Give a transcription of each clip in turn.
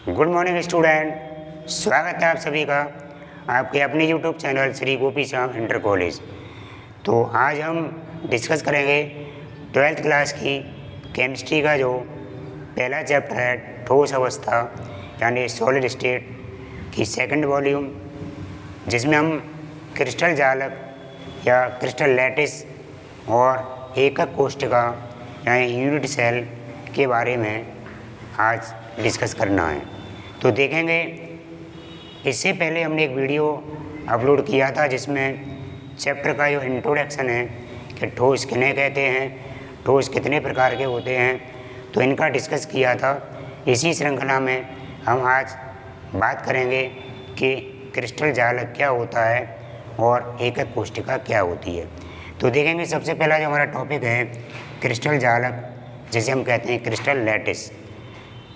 Good morning student, स्वागत है आप सभी का आपके अपने यूट्यूब चैनल श्री गोपी श्याम इंटर कॉलेज। तो आज हम डिस्कस करेंगे 12th क्लास की केमिस्ट्री का जो पहला चैप्टर है ठोस अवस्था यानी सॉलिड स्टेट की सेकंड वॉल्यूम, जिसमें हम क्रिस्टल जालक या क्रिस्टल लैटिस और एकक कोशिका यानी यूनिट सेल के बारे में आज डिस्कस करना है। तो देखेंगे, इससे पहले हमने एक वीडियो अपलोड किया था जिसमें चैप्टर का जो इंट्रोडक्शन है कि ठोस किन्हें कहते हैं, ठोस कितने प्रकार के होते हैं, तो इनका डिस्कस किया था। इसी श्रृंखला में हम आज बात करेंगे कि क्रिस्टल जालक क्या होता है और एकक कोशिका क्या होती है। तो देखेंगे, सबसे पहला जो हमारा टॉपिक है क्रिस्टल जालक, जिसे हम कहते हैं क्रिस्टल लैटिस।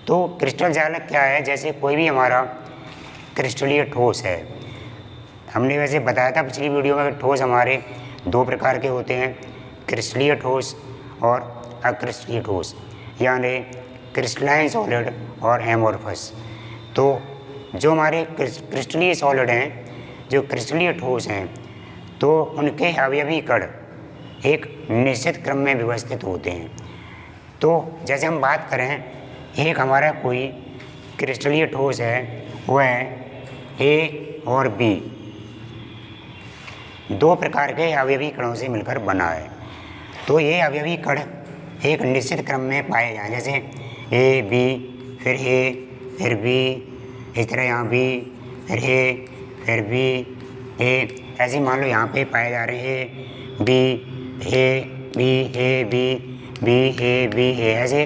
तो क्रिस्टल जालक क्या है? जैसे कोई भी हमारा क्रिस्टलीय ठोस है, हमने वैसे बताया था पिछली वीडियो में कि ठोस हमारे दो प्रकार के होते हैं, क्रिस्टलीय ठोस और अक्रिस्टलीय ठोस, यानी क्रिस्टलाइन सॉलिड और एमोर्फस। तो जो हमारे क्रिस्टलीय सॉलिड हैं, जो क्रिस्टलीय ठोस हैं, तो उनके अवयवी कण एक निश्चित क्रम में व्यवस्थित होते हैं। तो जैसे हम बात करें, एक हमारा कोई क्रिस्टलीय ठोस है, वह ए और बी दो प्रकार के अवयवी कणों से मिलकर बना है। तो ये अवयवी कण एक निश्चित क्रम में पाए जाएं, जैसे ए बी फिर ए फिर बी, इस तरह यहाँ बी फिर ए फिर बी ए, ऐसे मान लो यहाँ पे पाए जा रहे हैं B A B A B B A B A, ऐसे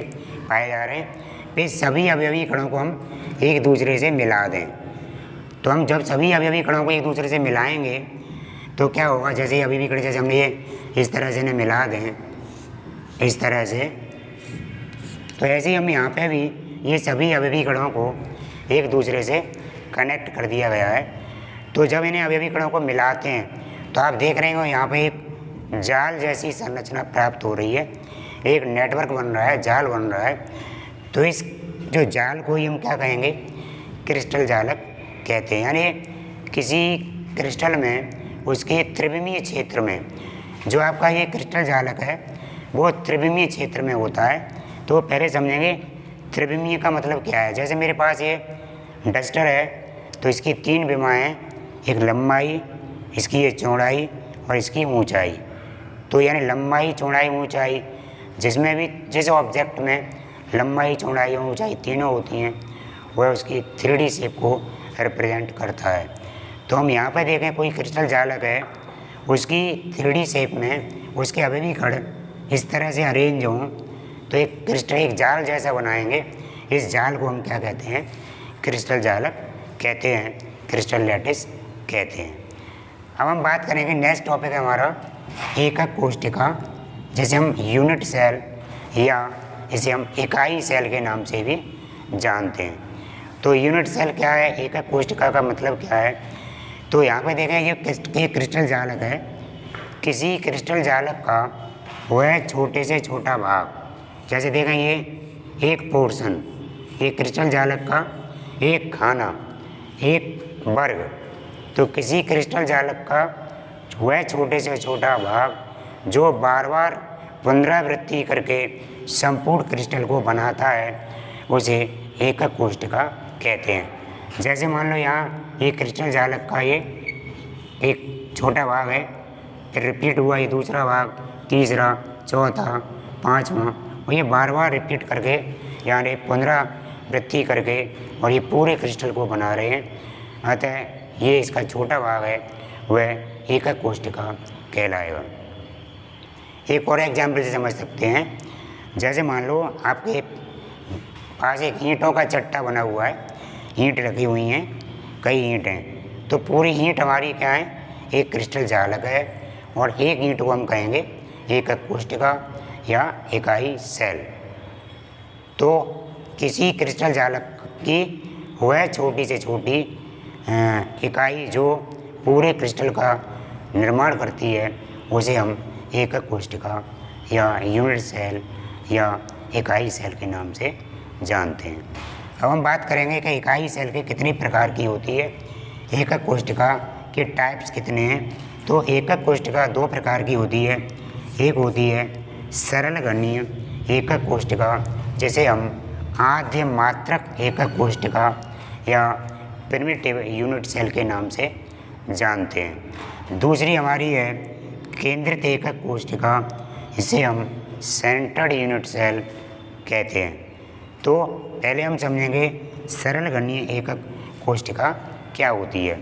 पाए जा रहे हैं। फिर सभी अवयवी कणों को हम एक दूसरे से मिला दें। तो हम जब सभी अवयवी कणों को एक दूसरे से मिलाएंगे तो क्या होगा, जैसे अवयवी कण जैसे हमने ये इस तरह से इन्हें मिला दें, इस तरह से, तो ऐसे ही हम यहाँ पे भी ये सभी अवयवी कणों को एक दूसरे से कनेक्ट कर दिया गया है। तो जब इन्हें अवयवी कणों को मिलाते हैं तो आप देख रहे हो यहाँ पे एक जाल जैसी संरचना प्राप्त हो रही है, एक नेटवर्क बन रहा है, जाल बन रहा है। तो इस जो जाल को ही हम क्या कहेंगे, क्रिस्टल जालक कहते हैं। यानी किसी क्रिस्टल में उसके त्रिविमीय क्षेत्र में जो आपका ये क्रिस्टल जालक है वो त्रिविमीय क्षेत्र में होता है। तो पहले समझेंगे त्रिविमीय का मतलब क्या है। जैसे मेरे पास ये डस्टर है, तो इसकी तीन विमाएँ हैं, एक लंबाई, इसकी ये चौड़ाई और इसकी ऊंचाई। तो यानी लंबाई चौड़ाई ऊंचाई, जिसमें भी जिस ऑब्जेक्ट में लंबाई चौड़ाई और ऊंचाई तीनों होती हैं, वह उसकी 3D शेप को रिप्रेजेंट करता है। तो हम यहाँ पर देखें, कोई क्रिस्टल जालक है, उसकी 3D शेप में उसके अवयवी कण इस तरह से अरेंज हों तो एक क्रिस्टल, एक जाल जैसा बनाएंगे। इस जाल को हम क्या कहते हैं, क्रिस्टल जालक कहते हैं, क्रिस्टल लैटिस कहते हैं। अब हम बात करेंगे, नेक्स्ट टॉपिक है हमारा एकक कोशिका, जिसे हम यूनिट सेल या इसे हम इकाई सेल के नाम से भी जानते हैं। तो यूनिट सेल क्या है, एकक कोशिका का मतलब क्या है? तो यहाँ पे देखें, ये क्रिस्टल जालक है। किसी क्रिस्टल जालक का वह छोटे से छोटा भाग, जैसे देखें ये एक पोर्शन, ये क्रिस्टल जालक का एक खाना, एक वर्ग। तो किसी क्रिस्टल जालक का वह छोटे से छोटा भाग जो बार बार पुनरावृत्ति करके संपूर्ण क्रिस्टल को बनाता है, उसे एकक कोशिका कहते हैं। जैसे मान लो यहाँ ये क्रिस्टल जालक का ये एक छोटा भाग है, फिर रिपीट हुआ ये दूसरा भाग, तीसरा, चौथा, पाँचवा, और ये बार बार रिपीट करके यानी पुनरावृत्ति करके और ये पूरे क्रिस्टल को बना रहे हैं। अतः ये इसका छोटा भाग है, वह एकक कोशिका कहलाएगा। एक और एग्जाम्पल से समझ सकते हैं, जैसे मान लो आपके पास एक ईंटों का चट्टा बना हुआ है, ईंट रखी हुई हैं, कई ईंट हैं। तो पूरी ईंट हमारी क्या है, एक क्रिस्टल जालक है, और एक ईंट को हम कहेंगे एकक कोशिका या इकाई सेल। तो किसी क्रिस्टल जालक की वह छोटी से छोटी इकाई जो पूरे क्रिस्टल का निर्माण करती है, उसे हम एकक कोशिका या यूनिट सेल या इकाई सेल के नाम से जानते हैं। अब हम बात करेंगे कि इकाई सेल के कितनी प्रकार की होती है, एकक कोशिका के टाइप्स कितने हैं। तो एकक कोशिका दो प्रकार की होती है। एक होती है सरल गणनीय एकक कोशिका, जिसे हम आद्य मात्रक एकक कोशिका या प्रिमिटिव यूनिट सेल के नाम से जानते हैं। दूसरी हमारी है केंद्रित एकक कोशिका, इसे हम सेंटर्ड यूनिट सेल कहते हैं। तो पहले हम समझेंगे सरल गणनीय एकक कोशिका क्या होती है।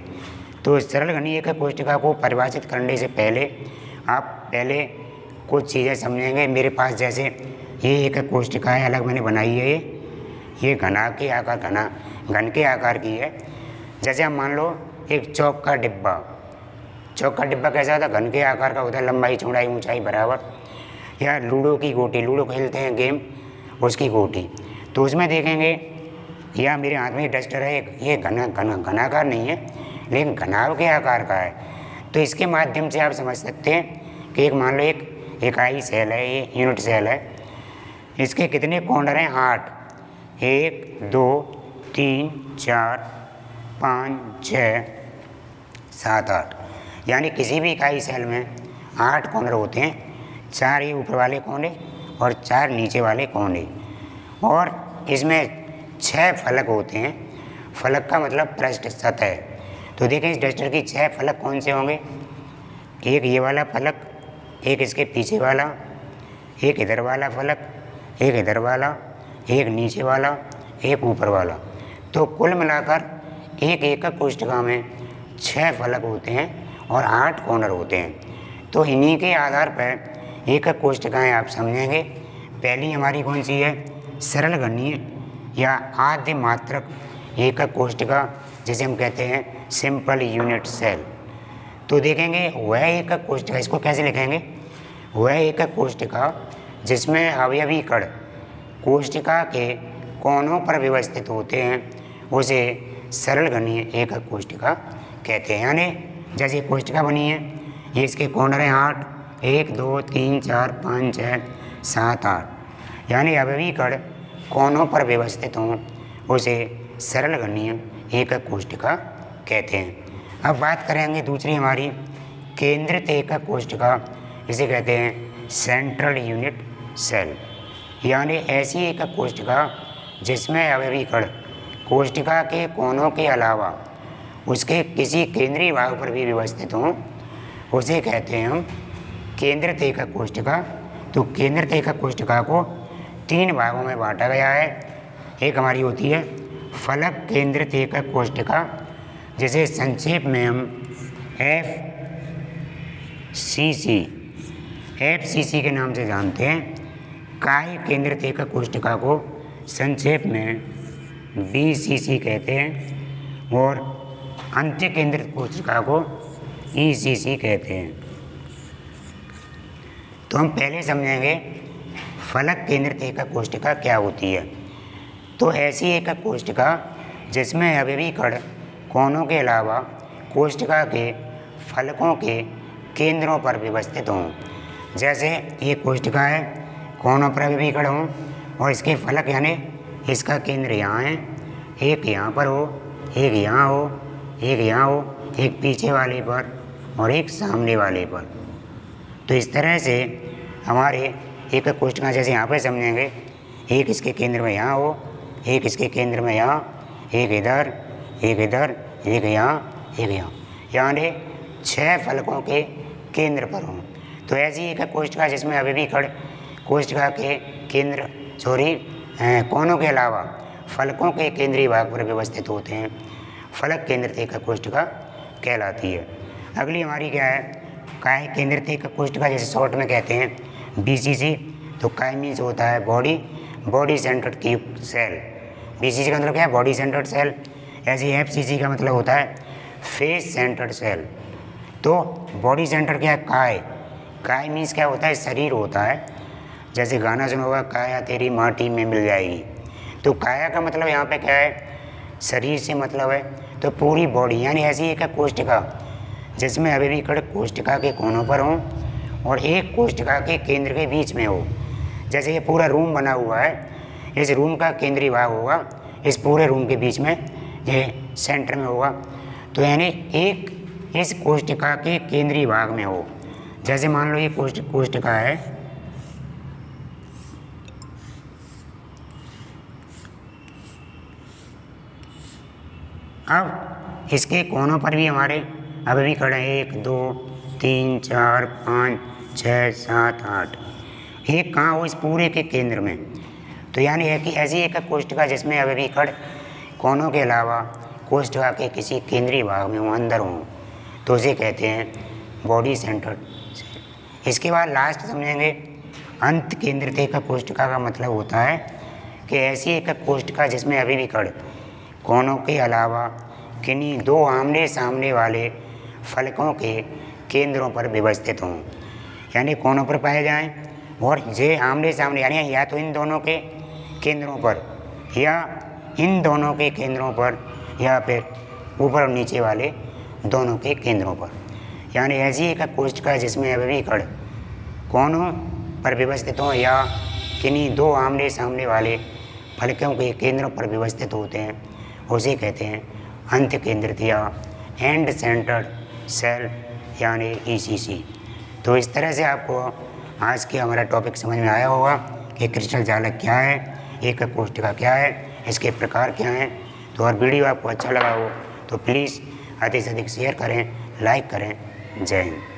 तो सरल गणनीय एकक कोशिका को परिभाषित करने से पहले आप पहले कुछ चीज़ें समझेंगे। मेरे पास जैसे ये एकक कोशिका है, अलग मैंने बनाई है, ये घना के आकार घन के आकार की है। जैसे हम मान लो एक चौक का डिब्बा कैसा होता है, घन के आकार का होता है, लंबाई चौड़ाई ऊंचाई बराबर। या लूडो की गोटी, लूडो खेलते हैं गेम, उसकी गोटी, तो उसमें देखेंगे या मेरे हाथ में डस्टर है, ये घनाकार नहीं है लेकिन घनाव के आकार का है। तो इसके माध्यम से आप समझ सकते हैं कि एक मान लो एक इकाई सेल है, ये यूनिट सेल है, इसके कितने कॉर्नर हैं, 8, 1 2 3 4 5 6 7 8, यानी किसी भी इकाई सेल में 8 कॉर्नर होते हैं, 4 ये ऊपर वाले कोने और 4 नीचे वाले कोने, और इसमें 6 फलक होते हैं। फलक का मतलब पृष्ठ सतह। तो देखें इस डस्टर की 6 फलक कौन से होंगे, एक ये वाला फलक, एक इसके पीछे वाला, एक इधर वाला फलक, एक इधर वाला, एक नीचे वाला, एक ऊपर वाला। तो कुल मिलाकर एक एकक कोशिका में 6 फलक होते हैं और 8 कॉर्नर होते हैं। तो इन्हीं के आधार पर एकक कोशिकाएँ आप समझेंगे। पहली हमारी कौन सी है, सरल गणनीय या आद्य मात्रक एकक कोशिका, जिसे हम कहते हैं सिंपल यूनिट सेल। तो देखेंगे वह एकक कोशिका, इसको कैसे लिखेंगे, वह एकक कोशिका जिसमें अवयवी कण कोशिका के कोनों पर व्यवस्थित होते हैं, उसे सरल गणनीय एकक कोशिका कहते हैं। यानी जैसे कोशिका बनी है, ये इसके कॉर्नर हैं 8, 1 2 3 4 5 6 7 8, यानी अवयवी कण कोनों पर व्यवस्थित हों, उसे सरल गणनीय एकक कोशिका कहते हैं। अब बात करेंगे दूसरी हमारी केंद्रित एकक कोशिका, इसे कहते हैं सेंट्रल यूनिट सेल। यानी ऐसी एकक कोशिका जिसमें अवयवी कण कोशिका के कोनों के अलावा उसके किसी केंद्रीय भाग पर भी व्यवस्थित हों, उसे कहते हैं हम केंद्रित एकक कोशिका। तो केंद्रित एकक कोशिका को 3 भागों में बांटा गया है। एक हमारी होती है फलक केंद्रित एकक कोशिका, जिसे संक्षेप में हम FCC के नाम से जानते हैं। काय केंद्रित एकक कोशिका को संक्षेप में BCC कहते हैं और अंत्य केंद्रित कोशिका को ECC कहते हैं। तो हम पहले समझेंगे फलक केंद्रित एकक कोशिका क्या होती है। तो ऐसी एकक कोशिका जिसमें अवयवी कण कोनों के अलावा कोशिका के फलकों के केंद्रों पर व्यवस्थित हों। जैसे ये कोशिका है, कोनों पर अवयवी कण हों और इसके फलक यानी इसका केंद्र यहाँ है, एक यहाँ पर हो, एक यहाँ हो, एक यहाँ हो, एक पीछे वाले पर और एक सामने वाले पर। तो इस तरह से हमारे एकक कोशिका जैसे यहाँ पर समझेंगे, एक इसके केंद्र में यहाँ हो, एक इसके केंद्र में यहाँ, एक इधर, एक इधर, एक यहाँ, एक यहाँ, यानी 6 फलकों के केंद्र पर हों। तो ऐसी एकक कोशिका जिसमें अवयवी कण कोशिका के केंद्र कोनों के अलावा फलकों के केंद्रीय भाग पर व्यवस्थित होते हैं, फलक केंद्रित एकक कोशिका कहलाती है। अगली हमारी क्या है, काय केंद्रित एकक कोशिका, जैसे शॉर्ट में कहते हैं BCC। तो काय मीन्स होता है body centred cube cell. BCC का मतलब क्या है, बॉडी सेंटर्ड सेल। ऐसे FCC का मतलब होता है फेस सेंटर्ड सेल। तो बॉडी सेंटर क्या है, काय मीन्स क्या होता है, शरीर होता है। जैसे गाना सुना होगा, काया तेरी माटी में मिल जाएगी। तो काया का मतलब यहाँ पे क्या है, शरीर से मतलब है। तो पूरी बॉडी, यानी ऐसी एक कोशिका जिसमें अवयवी कण कोशिका के कोनों पर हों और एक कोशिका के केंद्र के बीच में हो। जैसे ये पूरा रूम बना हुआ है, इस रूम का केंद्रीय भाग होगा इस पूरे रूम के बीच में ये सेंटर में होगा। तो यानी एक इस कोष्ठिका के केंद्रीय भाग में हो। जैसे मान लो ये कोष्ठिका है, अब इसके कोनों पर भी हमारे अवयवी खड़े हैं, 1 2 3 4 5 6 7 8। एक कहाँ हो? इस पूरे के केंद्र में। तो यानी है कि ऐसी एक कोष्ठिका जिसमें अवयवी खड़ कोनों के अलावा कोष्ठिका के किसी केंद्रीय भाग में हो, अंदर हो, तो उसे कहते हैं बॉडी सेंटर्ड। इसके बाद लास्ट समझेंगे अंत केंद्रित एक कोष्ठिका का मतलब होता है कि ऐसी एक कोष्ठिका जिसमें अवयवी खड़ कोनों के अलावा किन्हीं दो आमने सामने वाले फलकों के केंद्रों पर व्यवस्थित हों, यानी कोनों पर पाए जाएं और ये आमने सामने यानी या तो इन दोनों के केंद्रों पर या इन दोनों के केंद्रों पर या फिर ऊपर और नीचे वाले दोनों के केंद्रों पर। यानी ऐसी एक कोष्ठिका जिसमें अवयवी खड़ कोनों पर व्यवस्थित हों या किन्हीं दो आमने सामने वाले फलकों के केंद्रों पर व्यवस्थित होते हैं, उसे कहते हैं अंत केंद्रित या एंड सेंटर्ड सेल यानी ECC। तो इस तरह से आपको आज के हमारा टॉपिक समझ में आया होगा कि क्रिस्टल जालक क्या है, एक कोष्ठिका क्या है, इसके प्रकार क्या हैं। तो और वीडियो आपको अच्छा लगा हो तो प्लीज़ अधिक से अधिक शेयर करें, लाइक करें। जय हिंद।